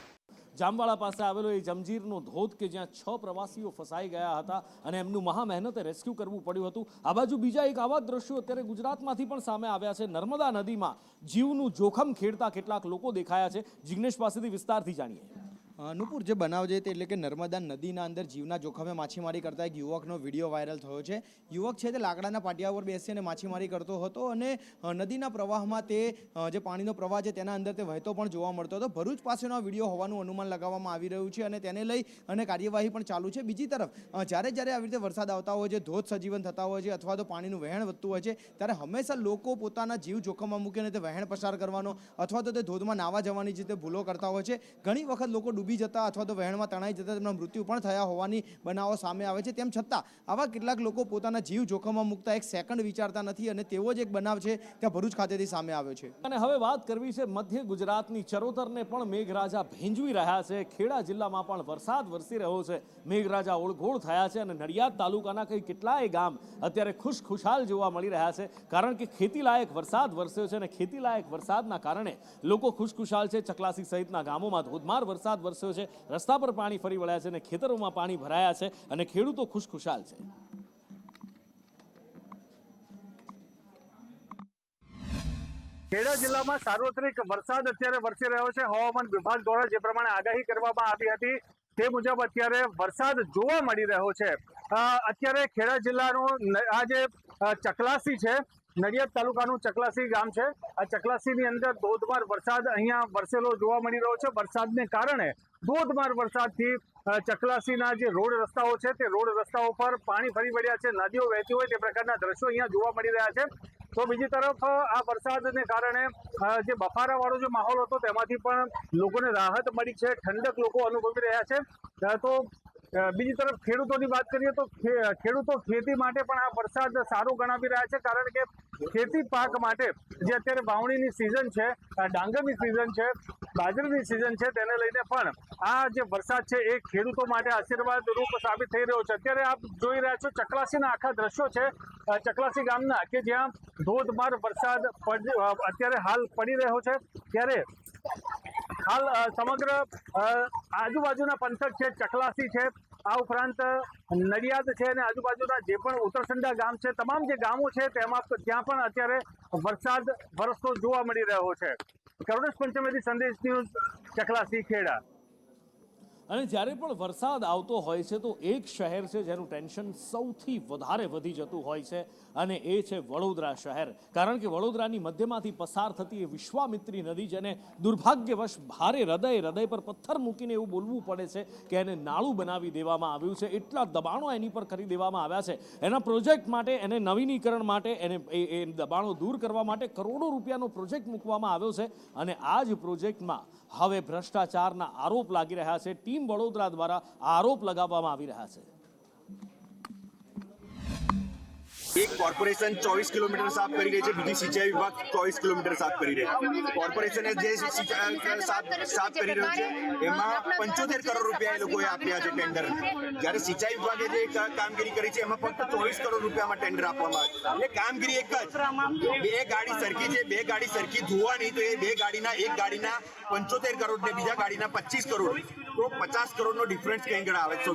જામવાળા પાસે આવેલો એ જંજીરનો ધોધ કે જ્યાં 6 પ્રવાસીઓ ફસાઈ ગયા હતા અને એમનું મહા મહેનતે રેસ્ક્યુ કરવું પડ્યું હતું. આ બાજુ બીજા એક આવા દ્રશ્યો અત્યારે ગુજરાતમાંથી પણ સામે આવ્યા છે. નર્મદા નદીમાં જીવનું જોખમ ખેડતા કેટલાક લોકો દેખાયા છે. જિગ્નેશ પાસેથી વિસ્તારથી જાણીએ.
નુપુર, જે બનાવ છે તે એટલે કે નર્મદા નદીના અંદર જીવના જોખમે માછીમારી કરતા એક યુવકનો વિડીયો વાયરલ થયો છે. યુવક છે તે લાકડાના પાટિયા પર બેસીને માછીમારી કરતો હતો અને નદીના પ્રવાહમાં તે જે પાણીનો પ્રવાહ છે તેના અંદર તે વહેતો પણ જોવા મળતો હતો. ભરૂચ પાસેનો આ વિડીયો હોવાનું અનુમાન લગાવવામાં આવી રહ્યું છે અને તેને લઈ અને કાર્યવાહી પણ ચાલુ છે. બીજી તરફ જ્યારે આવી રીતે વરસાદ આવતા હોય છે, ધોધ સજીવન થતા હોય છે અથવા તો પાણીનું વહેણ વધતું હોય છે, ત્યારે હંમેશા લોકો પોતાના જીવ જોખમમાં મૂકીને તે વહેણ પસાર કરવાનો અથવા તો તે ધોધમાં નાવા જવાની જે તે ભૂલો કરતા હોય છે. ઘણી વખત લોકો ડૂબી જતા અથવા તો વહેણમાં તણાઈ જતા તેમના મૃત્યુ પણ થયા હોવાની બનાવો સામે આવે છે. તેમ છતાં આવા કેટલાક લોકો પોતાના જીવ જોખમમાં મૂકતા એક સેકન્ડ વિચારતા નથી અને તેવો જ એક બનાવ છે ત્યાં ભરૂચ ખાતેથી સામે આવ્યો છે.
અને હવે વાત કરવી છે મધ્ય ગુજરાતની. ચરોતરને પણ મેઘરાજા ભીંજવી રહ્યા છે. ખેડા જિલ્લામાં પણ વરસાદ વરસી રહ્યો છે. મેઘરાજા ઓળઘોળ થયા છે અને નડિયાદ તાલુકાના કેટલાય ગામ અત્યારે ખુશખુશાલ જોવા મળી રહ્યા છે, કારણ કે ખેતીલાયક વરસાદ વરસ્યો છે અને ખેતીલાયક વરસાદના કારણે લોકો ખુશખુશાલ છે. ચકલાસી સહિતના ગામોમાં ધોધમાર વરસાદ વરસ્યો છે. રસ્તા પર પાણી ફરી વળ્યા છે અને ખેતરોમાં પાણી ભરાયા છે અને ખેડૂતો ખુશખુશાલ છે.
ખેડા જિલ્લામાં સાર્વત્રિક વરસાદ અત્યારે વરસી રહ્યો છે. હવામાન વિભાગ દ્વારા જે પ્રમાણે આગાહી કરવામાં આવી હતી તે મુજબ અત્યારે વરસાદ જોવા મળી રહ્યો છે. અત્યારે ખેડા જિલ્લાનું આ જે ચકલાસી છે, નડિયાદ તાલુકાનું ચકલાસી ગામ છે, આ ચકલાસીની અંદર ધોધમાર વરસાદ અહીંયા વરસેલો જોવા મળી રહ્યો છે. વરસાદને કારણે ધોધમાર વરસાદથી ચકલાસીના જે રોડ રસ્તાઓ છે તે રોડ રસ્તાઓ પર પાણી ફરી વળ્યા છે. નદીઓ વહેતી હોય તે પ્રકારના દ્રશ્યો અહીંયા જોવા મળી રહ્યા છે. તો બીજી તરફ આ વરસાદને કારણે જે બફારાવાળો જે માહોલ હતો તેમાંથી પણ લોકોને રાહત મળી છે. ઠંડક લોકો અનુભવી રહ્યા છે. તો બીજી તરફ ખેડૂતોની વાત કરીએ તો ખેડૂતો ખેતી માટે પણ આ વરસાદ સારો ગણાવી રહ્યા છે, કારણ કે ખેતી પાક માટે જે અત્યારે વાવણીની સિઝન છે, ડાંગરની સિઝન છે, બાજરીની સિઝન છે, તેને લઈને પણ આ જે વરસાદ છે એ ખેડૂતો માટે આશીર્વાદ રૂપ સાબિત થઈ રહ્યો છે. અત્યારે આપ જોઈ રહ્યા છો ચકલાસીના આખા દ્રશ્યો છે ચકલાસી ગામના, કે જ્યાં ધોધમાર વરસાદ અત્યારે હાલ પડી રહ્યો છે. ત્યારે હાલ સમગ્ર આજુબાજુના પંથક છે, ચકલાસી છે, આ ઉપરાંત નડિયાદ છે અને આજુબાજુના જે પણ ઉત્તરસંડા ગામ છે, તમામ જે ગામો છે ત્યાં પણ અત્યારે વરસાદ વરસતો જોવા મળી રહ્યો છે. કરુણેશ પંચમેથી સંદેશ ન્યૂઝ, ચકલાસી, ખેડા.
અને જ્યારે પણ વરસાદ આવતો હોય છે તો એક શહેર છે જેનું ટેન્શન સૌથી વધારે વધી જતું હોય છે અને એ છે વડોદરા શહેર. કારણ કે વડોદરાની મધ્યમાંથી પસાર થતી એ વિશ્વામિત્રી નદી, જેને દુર્ભાગ્યવશ ભારે હૃદય પર પથ્થર મૂકીને એવું બોલવું પડે છે કે એને નાળું બનાવી દેવામાં આવ્યું છે. એટલા દબાણો એની પર કરી દેવામાં આવ્યા છે. એના પ્રોજેક્ટ માટે, એને નવીનીકરણ માટે, એને એ દબાણો દૂર કરવા માટે કરોડો રૂપિયાનો પ્રોજેક્ટ મૂકવામાં આવ્યો છે અને આ જ પ્રોજેક્ટમાં હવે ભ્રષ્ટાચારના આરોપ લાગી રહ્યા છે. ટીમ વડોદરા દ્વારા આરોપ લગાવવામાં આવી રહ્યા છે.
એક કોર્પોરેશન 24 કિલોમીટર સાફ કરી રહી છે, બીજી સિંચાઈ વિભાગ 24 કિલોમીટર સાફ કરી રહી છે. કોર્પોરેશને જે સાફ કરી રહ્યું છે એમાં 75 કરોડ રૂપિયા એ લોકોએ આપ્યા છે ટેન્ડર, જ્યારે સિંચાઈ વિભાગે જે કામગીરી કરી છે એમાં ફક્ત 24 કરોડ રૂપિયામાં ટેન્ડર આપવામાં આવે. એટલે કામગીરી એક જ, બે ગાડી સરખી છે, બે ગાડી સરખી ધોવાની, તો એ બે ગાડીના, એક ગાડીના 75 કરોડ ને બીજા ગાડીના 25 કરોડ, તો 50 કરોડનો ડિફરન્સ કઈ ગણા આવે છે.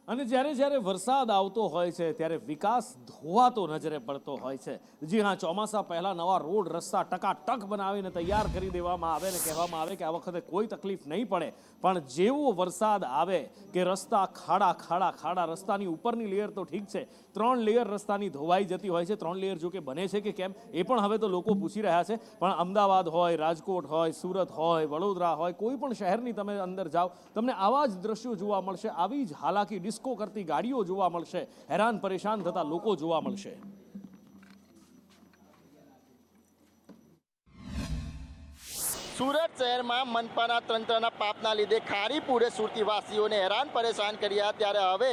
અને જ્યારે વરસાદ આવતો હોય છે ત્યારે વિકાસ ધોવાતો નજરે પડતો હોય છે. જી હા, ચોમાસા પહેલા નવા રોડ રસ્તા ટકાટક બનાવીને તૈયાર કરી દેવામાં આવે ને કહેવામાં આવે કે આ વખતે કોઈ તકલીફ નહીં પડે. પણ જેવો વરસાદ આવે કે રસ્તા ખાડા રસ્તાની ઉપરની લેયર તો ઠીક છે, 3 લેયર રસ્તાની ધોવાઈ જતી હોય છે. 3 લેયર જો કે બને છે કે કેમ એ પણ હવે તો લોકો પૂછી રહ્યા છે. પણ અમદાવાદ હોય, રાજકોટ હોય, સુરત હોય, વડોદરા હોય, કોઈ પણ શહેરની તમે અંદર જાઓ તમને આવા જ દ્રશ્યો જોવા મળશે. આવી જ હાલાકી ડિસ્કો કરતી ગાડીઓ જોવા મળશે, હેરાન પરેશાન થતા લોકો જોવા મળશે.
સુરત શહેરમાં મનપાના તંત્રના પાપના લીધે ખારીપુરે સુરતીવાસીઓને હેરાન પરેશાન કર્યા, ત્યારે હવે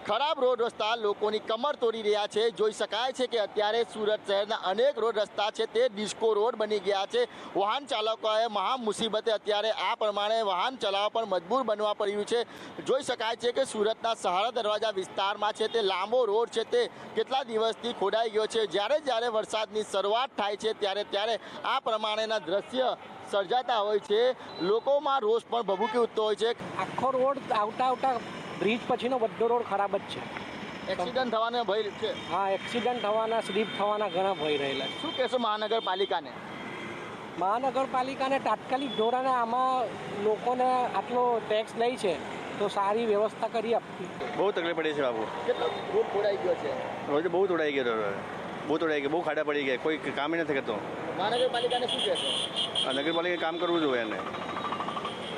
ખરાબ રોડ રસ્તા લોકોની કમર તોડી રહ્યા છે. જોઈ શકાય છે કે અત્યારે સુરત શહેરના અનેક રોડ રસ્તા છે તે ડિસ્કો રોડ બની ગયા છે. વાહન ચાલકોએ મહા મુસીબતે અત્યારે આ પ્રમાણે વાહન ચલાવવા પણ મજબૂર બનવા પડ્યું છે. જોઈ શકાય છે કે સુરતના સહારા દરવાજા વિસ્તારમાં છે તે લાંબો રોડ છે તે કેટલા દિવસથી ખોડાઈ ગયો છે. જ્યારે વરસાદની શરૂઆત થાય છે ત્યારે આ પ્રમાણેના દ્રશ્ય સર્જાતા હોય છે. લોકોમાં રોષ પણ ભભૂકી ઉઠતો હોય છે.
આખો રોડ આવતા બ્રિજ પછીનો બધો રોડ ખરાબ જ છે.
એક્સિડન્ટ થવાનો ભય છે.
હા, એક્સિડન્ટ થવાના, સ્લીપ થવાના ઘણા ભય રહેલા.
શું કહેશો મહાનગરપાલિકાને?
મહાનગરપાલિકાને તાત્કાલિક ધોરણે આમાં લોકોને આટલો ટેક્સ લે છે તો સારી વ્યવસ્થા કરી આપવી.
બહુ તકલીફ પડી છે બાબુ.
કેટલો રોડ ખોડાઈ ગયો છે?
રોડ બહુ તોડાઈ ગયો, બહુ ખાડા પડી ગયા, કોઈ કામ નથી કરતો.
મહાનગરપાલિકાને શું કહેશો?
નગરપાલિકાએ કામ કરવું જોઈએ એને.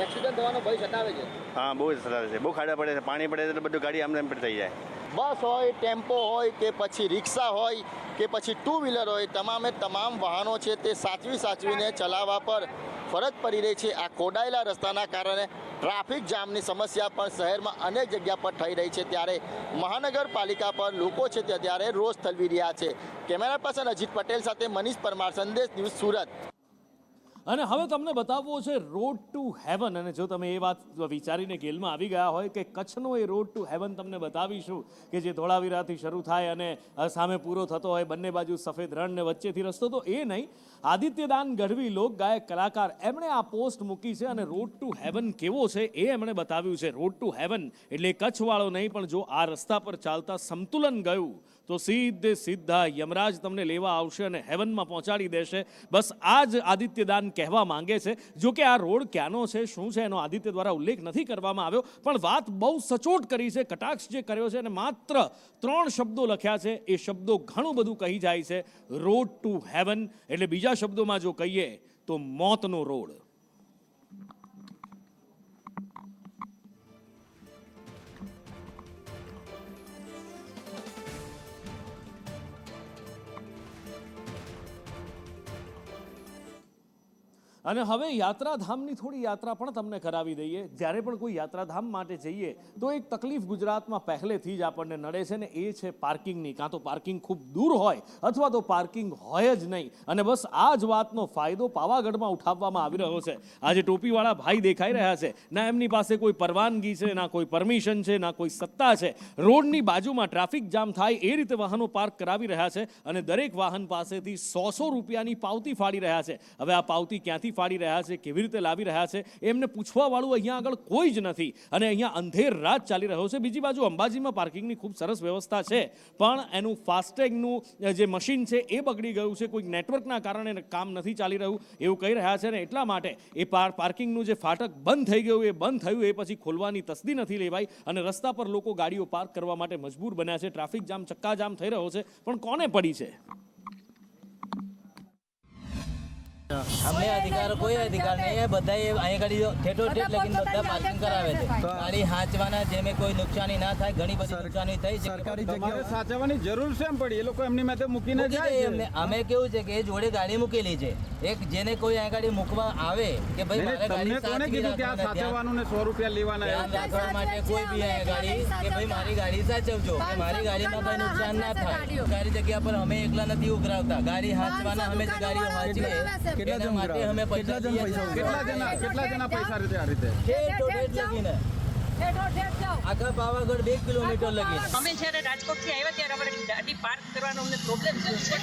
એક્સિડન્ટ થવાનો ભય સતાવે છે.
હા, બહુ સતાવે છે. બહુ ખાડા પડે છે, પાણી પડે એટલે બધું ગાડી આમ થઈ જાય.
બસ હોય, ટેમ્પો હોય કે પછી રિક્ષા હોય કે પછી 2 વ્હીલર હોય, તમામ વાહનો છે તે સાચવીને ચલાવવા પર ફરજ પડી રહી છે. આ ખોડાયેલા રસ્તાના કારણે ટ્રાફિક જામની સમસ્યા પણ શહેરમાં અનેક જગ્યા પર થઈ રહી છે. ત્યારે મહાનગરપાલિકા પર લોકો છે તે અત્યારે રોષ ઠલવી રહ્યા છે. કેમેરા પર્સન અજીત પટેલ સાથે મનીષ પરમાર, સંદેશ ન્યૂઝ, સુરત.
અને હવે તમને બતાવવો છે રોડ ટુ હેવન. અને જો તમે એ વાત વિચારીને ગેલમાં આવી ગયા હોય કે કચ્છનો એ રોડ ટુ હેવન તમને બતાવીશું કે જે ધોળાવીરાથી શરૂ થાય અને સામે પૂરો થતો હોય, બંને બાજુ સફેદ રણ ને વચ્ચેથી રસ્તો, તો એ નહીં. આદિત્યદાન ગઢવી લોક ગાયક કલાકાર એમણે આ પોસ્ટ મૂકી છે અને રોડ ટુ હેવન કેવો છે એ એમણે બતાવ્યું છે. રોડ ટુ હેવન એટલે કચ્છવાળો નહીં, પણ જો આ રસ્તા પર ચાલતા સમતુલન ગયું તો સીધા યમરાજ તમને લેવા આવશે અને હેવનમાં પહોંચાડી દેશે. બસ આ જ આદિત્યદાન કહેવા માંગે છે. જો કે આ રોડ ક્યાંનો છે, શું છે, એનો આદિત્ય દ્વારા ઉલ્લેખ નથી કરવામાં આવ્યો, પણ વાત બહુ સચોટ કરી છે. કટાક્ષ જે કર્યો છે અને માત્ર 3 શબ્દો લખ્યા છે, એ શબ્દો ઘણું બધું કહી જાય છે. રોડ ટુ હેવન એટલે બીજા શબ્દોમાં જો કહીએ તો મોતનો રોડ. અને હવે યાત્રાધામની થોડી યાત્રા પણ તમને કરાવી દઈએ. જ્યારે પણ કોઈ યાત્રાધામ માટે જઈએ તો એક તકલીફ ગુજરાતમાં પહેલેથી જ આપણને નડે છે ને એ છે પાર્કિંગની. કાં તો પાર્કિંગ ખૂબ દૂર હોય અથવા તો પાર્કિંગ હોય જ નહીં. અને બસ આ જ વાતનો ફાયદો પાવાગઢમાં ઉઠાવવામાં આવી રહ્યો છે. આજે ટોપીવાળા ભાઈ દેખાઈ રહ્યા છે, ના એમની પાસે કોઈ પરવાનગી છે, ના કોઈ પરમિશન છે, ના કોઈ સત્તા છે. રોડની બાજુમાં ટ્રાફિક જામ થાય એ રીતે વાહનો પાર્ક કરાવી રહ્યા છે અને દરેક વાહન પાસેથી 100 રૂપિયાની પાવતી ફાડી રહ્યા છે. હવે આ પાવતી ક્યાંથી ફાડી રહ્યા છે, કેવી રીતે લાવી રહ્યા છે, એમને પૂછવા વાળું અહીંયા આગળ કોઈ જ નથી અને અહીંયા અંધેર રાત ચાલી રહ્યો છે. બીજી બાજુ અંબાજીમાં પાર્કિંગની ખૂબ સરસ વ્યવસ્થા છે, પણ એનું ફાસ્ટેગનું જે મશીન છે એ બગડી ગયું છે. કોઈક નેટવર્કના કારણે કામ નથી ચાલી રહ્યું એવું કહી રહ્યા છે ને એટલા માટે એ પાર્કિંગનું જે ફાટક બંધ થઈ ગયું, એ બંધ થયું એ પછી ખોલવાની તસદી નથી લેવાઈ અને રસ્તા પર લોકો ગાડીઓ પાર્ક કરવા માટે મજબૂર બન્યા છે. ટ્રાફિક જામ ચક્કાજામ થઈ રહ્યો છે, પણ કોને પડી છે?
અમને અધિકાર કોઈ અધિકાર નહીં है. બધા અહીં ગાડી ઠેઠ લગીને બધા પાર્કિંગ કરાવે છે. ગાડી હાંચવાના જેમે કોઈ નુકસાની ના થાય, ઘણી બધી નુકસાની થઈ છે.
સરકારી જગ્યાએ સાચવવાની જરૂર છે એમ પડી, એ લોકો એમની માટે મૂકીને જાય છે.
અમે કેવું છે કે જોડે ગાડી મૂકેલી છે. એક જેને કોઈ અહીં ગાડી મૂકવા આવે કે ભાઈ મારે ગાડી
કોને કીધું કે આ સાચવવાનું ને 100 રૂપિયા લેવાના
ધ્યાન રાખવા માટે કોઈ બી અહીં ગાડી કે ભાઈ મારી ગાડી સાચવજો, કે મારી ગાડીમાં કોઈ નુકસાન ના થાય. સરકારી જગ્યા પર અમે એકલા નથી ઉભરાવતા. ગાડી હાંચવાના અમે જે ગાડીઓ હાંચીએ
કેટલા જણા પૈસા રીતે આ રીતે
આખા પાવાગઢ 2 કિલોમીટર લગી.
અમે જ્યારે રાજકોટથી આવ્યા ત્યારે અમારે ગાડી પાર્ક કરવાનો અમને પ્રોબ્લેમ થયો છે,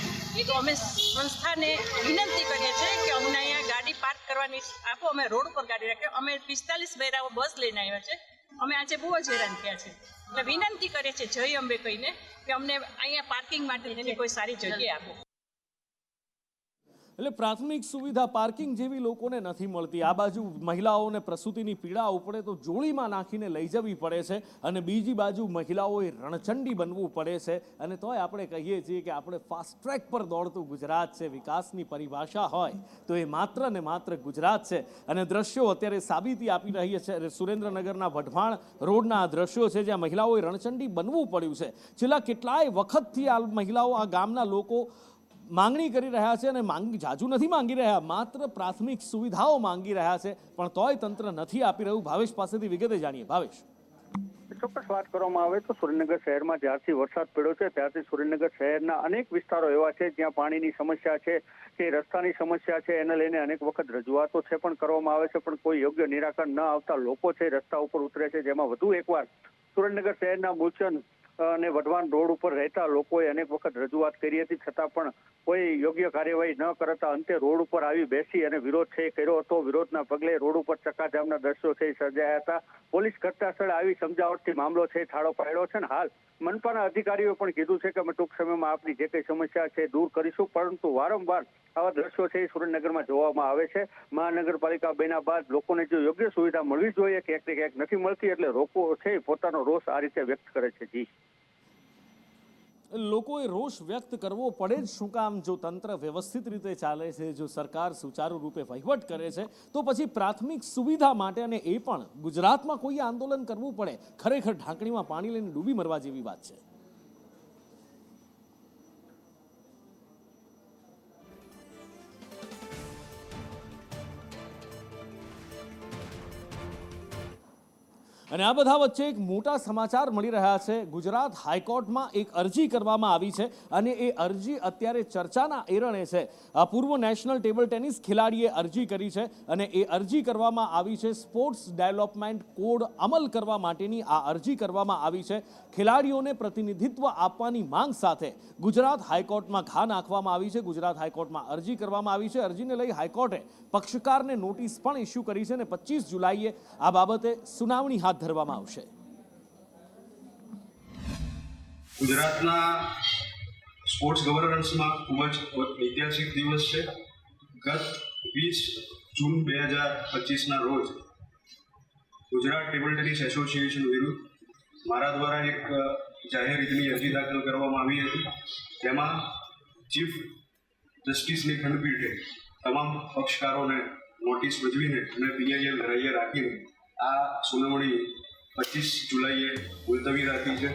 તો અમે સંસ્થાને વિનંતી કરીએ છીએ કે અમને અહીંયા ગાડી પાર્ક કરવાની આપો. અમે રોડ પર ગાડી રાખીએ. અમે 45 બૈરાઓ બસ લઈને આવ્યા છે. અમે આજે બહુ જ હેરાન થયા છે. એટલે વિનંતી કરે છે જય અંબે કહીને કે અમને અહીંયા પાર્કિંગ માટે કોઈ સારી જગ્યા આપો.
એટલે પ્રાથમિક સુવિધા પાર્કિંગ જેવી લોકોને નથી મળતી. આ બાજુ મહિલાઓને પ્રસૂતિની પીડા ઉપડે તો જોડીમાં નાખીને લઈ જવી પડે છે અને બીજી બાજુ મહિલાઓએ રણચંડી બનવું પડે છે. અને તોય આપણે કહીએ છીએ કે આપણે ફાસ્ટ ટ્રેક પર દોડતું ગુજરાત છે. વિકાસની પરિભાષા હોય તો એ માત્ર ને માત્ર ગુજરાત છે. અને દ્રશ્યો અત્યારે સાબિતી આપી રહી છે. સુરેન્દ્રનગરના વઢવાણ રોડના આ દ્રશ્યો છે જ્યાં મહિલાઓએ રણચંડી બનવું પડ્યું છે. છેલ્લા કેટલાય વખતથી આ મહિલાઓ, આ ગામના લોકો માંગણી કરી રહ્યા છે અને જાજુ નથી માંગી રહ્યા, માત્ર પ્રાથમિક સુવિધાઓ માંગી રહ્યા છે, પણ તોય તંત્ર નથી આપી રહ્યું. ભાવેશ પાસેથી વિગતે જાણીએ. ભાવેશ,
ચોક્કસ વાત કરવામાં આવે તો સુરેન્દ્રનગર શહેરમાં જ્યારથી વરસાદ પડ્યો છે ત્યારથી સુરેન્દ્રનગર શહેરના અનેક વિસ્તારો એવા છે જ્યાં પાણીની સમસ્યા છે, કે રસ્તાની સમસ્યા છે. એને લઈને અનેક વખત રજૂઆતો છે પણ કરવામાં આવે છે, પણ કોઈ યોગ્ય નિરાકરણ ન આવતા લોકો છે રસ્તા ઉપર ઉતરે છે. જેમાં વધુ એકવાર સુરેન્દ્રનગર શહેરના મૂલચંદ અને વઢવાણ રોડ ઉપર રહેતા લોકોએ અનેક વખત રજૂઆત કરી હતી, છતાં પણ કોઈ યોગ્ય કાર્યવાહી ન કરતા અંતે રોડ ઉપર આવી બેસી અને વિરોધ છે કર્યો હતો. વિરોધના પગલે રોડ ઉપર ચક્કાજામના દ્રશ્યો છે સર્જાયા હતા. પોલીસ ઘટના સ્થળે આવી સમજાવટથી મામલો છે ઠાળો પાડ્યો છે. ને હાલ મનપાના અધિકારીઓ પણ કીધું છે કે અમે ટૂંક સમયમાં આપની જે કઈ સમસ્યા છે દૂર કરીશું, પરંતુ વારંવાર આવા દ્રશ્યો છે એ સુરેન્દ્રનગરમાં જોવામાં આવે છે. મહાનગરપાલિકા બન્યા બાદ લોકોને જો યોગ્ય સુવિધા મળવી જોઈએ ક્યાંક ને ક્યાંક નથી મળતી, એટલે લોકો છે પોતાનો રોષ આ રીતે વ્યક્ત કરે છે. જી,
લોકોએ રોષ વ્યક્ત કરવો પડે જ શું કામ? જો તંત્ર વ્યવસ્થિત રીતે ચાલે છે, જો સરકાર સુચારુ રૂપે વહીવટ કરે છે, તો પછી પ્રાથમિક સુવિધા માટે અને એ પણ ગુજરાતમાં કોઈ આંદોલન કરવું પડે, ખરેખર ઢાંકણીમાં પાણી લઈને ડૂબી મરવા જેવી વાત છે. અને આ બધા વચ્ચે એક મોટા સમાચાર મળી રહ્યા છે. ગુજરાત હાઈકોર્ટમાં એક અરજી કરવામાં આવી છે અને એ અરજી અત્યારે ચર્ચાના એરણે છે. પૂર્વ નેશનલ ટેબલ ટેનિસ ખેલાડીએ અરજી કરી છે અને એ અરજી કરવામાં આવી છે. સ્પોર્ટ્સ ડેવલપમેન્ટ કોડ અમલ કરવા માટેની આ અરજી કરવામાં આવી છે. ખેલાડીઓને પ્રતિનિધિત્વ આપવાની માંગ સાથે ગુજરાત હાઈકોર્ટમાં ઘા નાખવામાં આવી છે. ગુજરાત હાઈકોર્ટમાં અરજી કરવામાં આવી છે. અરજીને લઈ હાઈકોર્ટે પક્ષકારને નોટિસ પણ ઇસ્યુ કરી છે અને 25 જુલાઈએ આ બાબતે સુનાવણી હાથ ધરવામાં આવશે.
ગુજરાતના સ્પોર્ટ્સ ગવર્નન્સમાં ખૂબ જ ઐતિહાસિક દિવસ છે. ગત 20 જૂન 2025ના રોજ ગુજરાત ટેબલ ટેનિસ એસોસિએશન વિરુદ્ધ મારા દ્વારા એક જાહેર હિતની અરજી દાખલ કરવામાં આવી હતી. તેમાં ચીફ જસ્ટિસની ખંડપીઠે તમામ પક્ષકારોને નોટિસ ભજવીને અને પીઆઈએલ ગ્રાહ્ય રાખીને આ સુનાવણી 25 જુલાઈએ મુલતવી રાખી છે.